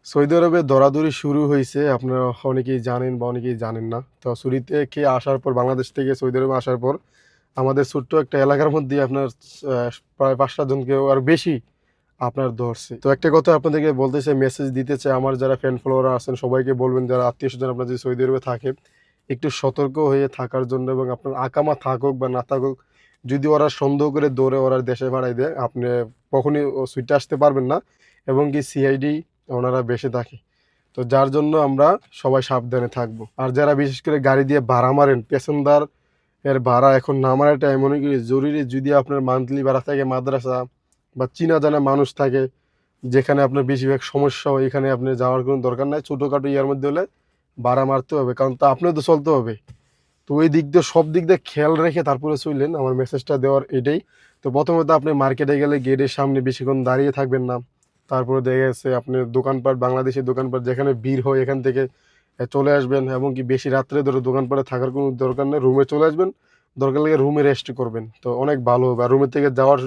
Saudi আরবে দরাদরি শুরু হইছে। আপনারা অনেকেই জানেন বা অনেকেই জানেন না। তো শুরুতে আসার পর বাংলাদেশ থেকে সৌদি আরবে আসার পর আমাদের ছোট্ট একটা এলাকার মধ্যেই আপনার আ প্রায় ৫-৭ জনকেও আর বেশি আপনার ধরছে। তো একটা কথা আপনাদেরকে বলতে চাই, মেসেজ দিতে চাই, আমার যারা ফ্যান ফলোয়ার আছেন সবাইকে বলবেন, যারা আত্মীয়স্বজন আপনার যদি সৌদি আরবে থাকে, একটু সতর্ক হয়ে থাকার জন্য এবং আপনার আকামা থাকুক বা না থাকুক, যদি ওরা সন্দেহ করে দৌড়ে ওরা দেশে পাঠায় দেয়, আপনি কখনই ছুটে আসতে পারবেন না এবং কি সিআইডি ওনারা বেঁচে থাকে। তো যার জন্য আমরা সবাই সাবধানে থাকবো। আর যারা বিশেষ করে গাড়ি দিয়ে ভাড়া মারেন, প্যাসেঞ্জার এর ভাড়া এখন না মারাটা এমনই কি জরুরি, যদি আপনার মান্থলি ভাড়া থাকে মাদ্রাসা বা চিনা জানা মানুষ থাকে যেখানে আপনার বেশিরভাগ সমস্যা হয়, এখানে আপনি যাওয়ার কোনো দরকার নাই। ছোটোখাটো ইয়ার মধ্যে হলে ভাড়া মারতে হবে, কারণ তা আপনার তো চলতে হবে। তো ওই দিক দিয়ে সব দিক দিয়ে খেয়াল রেখে তারপরে চললেন, আমার মেসেজটা দেওয়ার এটাই। তো প্রথমত আপনি মার্কেটে গেলে গেটের সামনে বেশিক্ষণ দাঁড়িয়ে থাকবেন না। তারপরে দেখা গেছে আপনি দোকানপাট, বাংলাদেশের দোকানপাট যেখানে ভিড় হয় এখান থেকে চলে আসবেন, এবং কি বেশি রাত্রে ধরে দোকানপাটে থাকার কোনো দরকার নেই, রুমে চলে আসবেন। দরকার লাগে রুমে রেস্ট করবেন, তো অনেক ভালো হবে। আর রুমের থেকে যাওয়ার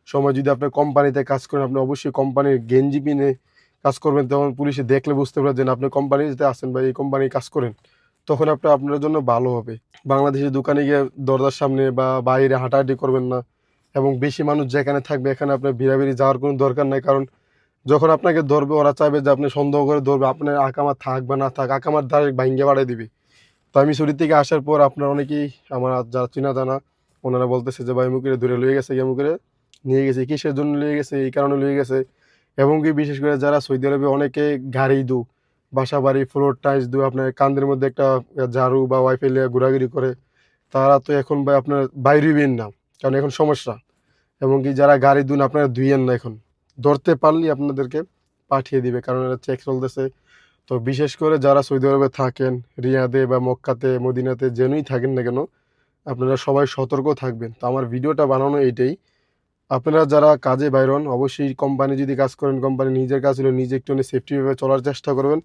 সময় যদি আপনি কোম্পানিতে কাজ করেন, আপনি অবশ্যই কোম্পানির গেঞ্জি পিনে কাজ করবেন, তখন পুলিশে দেখলে বুঝতে পারে যে না, আপনি কোম্পানিতে আসেন বা এই কোম্পানির কাজ করেন, তখন আপনার জন্য ভালো হবে। বাংলাদেশের দোকানে গিয়ে দরজার সামনে বা বাইরে হাঁটাহাঁটি করবেন না, এবং বেশি মানুষ যেখানে থাকবে এখানে আপনার ভিড়াভিড়ি যাওয়ার কোনো দরকার নাই, কারণ যখন আপনাকে ধরবে ওরা চাইবে যে আপনি সন্দেহ করে ধরবে, আপনার আকামা থাক বা না থাক আকামার দ্বারা ভাঙ্গে বাড়াই দিবে। তো আমি ছুটি থেকে আসার পর আপনার অনেকেই আমার যারা চিনা জানা ওনারা বলতেছে যে ভাই মুখে ধরে লয়ে গেছে, মুখে নিয়ে গেছে, কিসের জন্য লিয়ে গেছে, এই কারণে লিয়ে গেছে। এবং কি বিশেষ করে যারা সৌদি আরবে অনেকে গাড়ি দু, বাসা বাড়ি ফ্লোর টাইলস দু, আপনার কান্দের মধ্যে একটা ঝাড়ু বা ওয়াইফাই লিয়ে ঘোরাঘুরি করে, তারা তো এখন ভাই আপনার বাইরেবেন না, কারণ এখন সমস্যা। এবং কি যারা গাড়ি দুন আপনারা ধুইয়েন না, এখন ধরতে পারলেই আপনাদেরকে পাঠিয়ে দিবে, কারণ এটা চেক চলতেছে। তো বিশেষ করে যারা সৌদি আরবে থাকেন, রিয়াদে বা মক্কাতে মদিনাতে যেনই থাকেন না কেন, আপনারা সবাই সতর্ক থাকবেন। তো আমার ভিডিওটা বানানো এইটাই। আপনারা যারা কাজে বাইরন, অবশ্যই কোম্পানি যদি কাজ করেন, কোম্পানি নিজের কাজ হলে নিজে একটু সেফটিভাবে চলার চেষ্টা করবেন।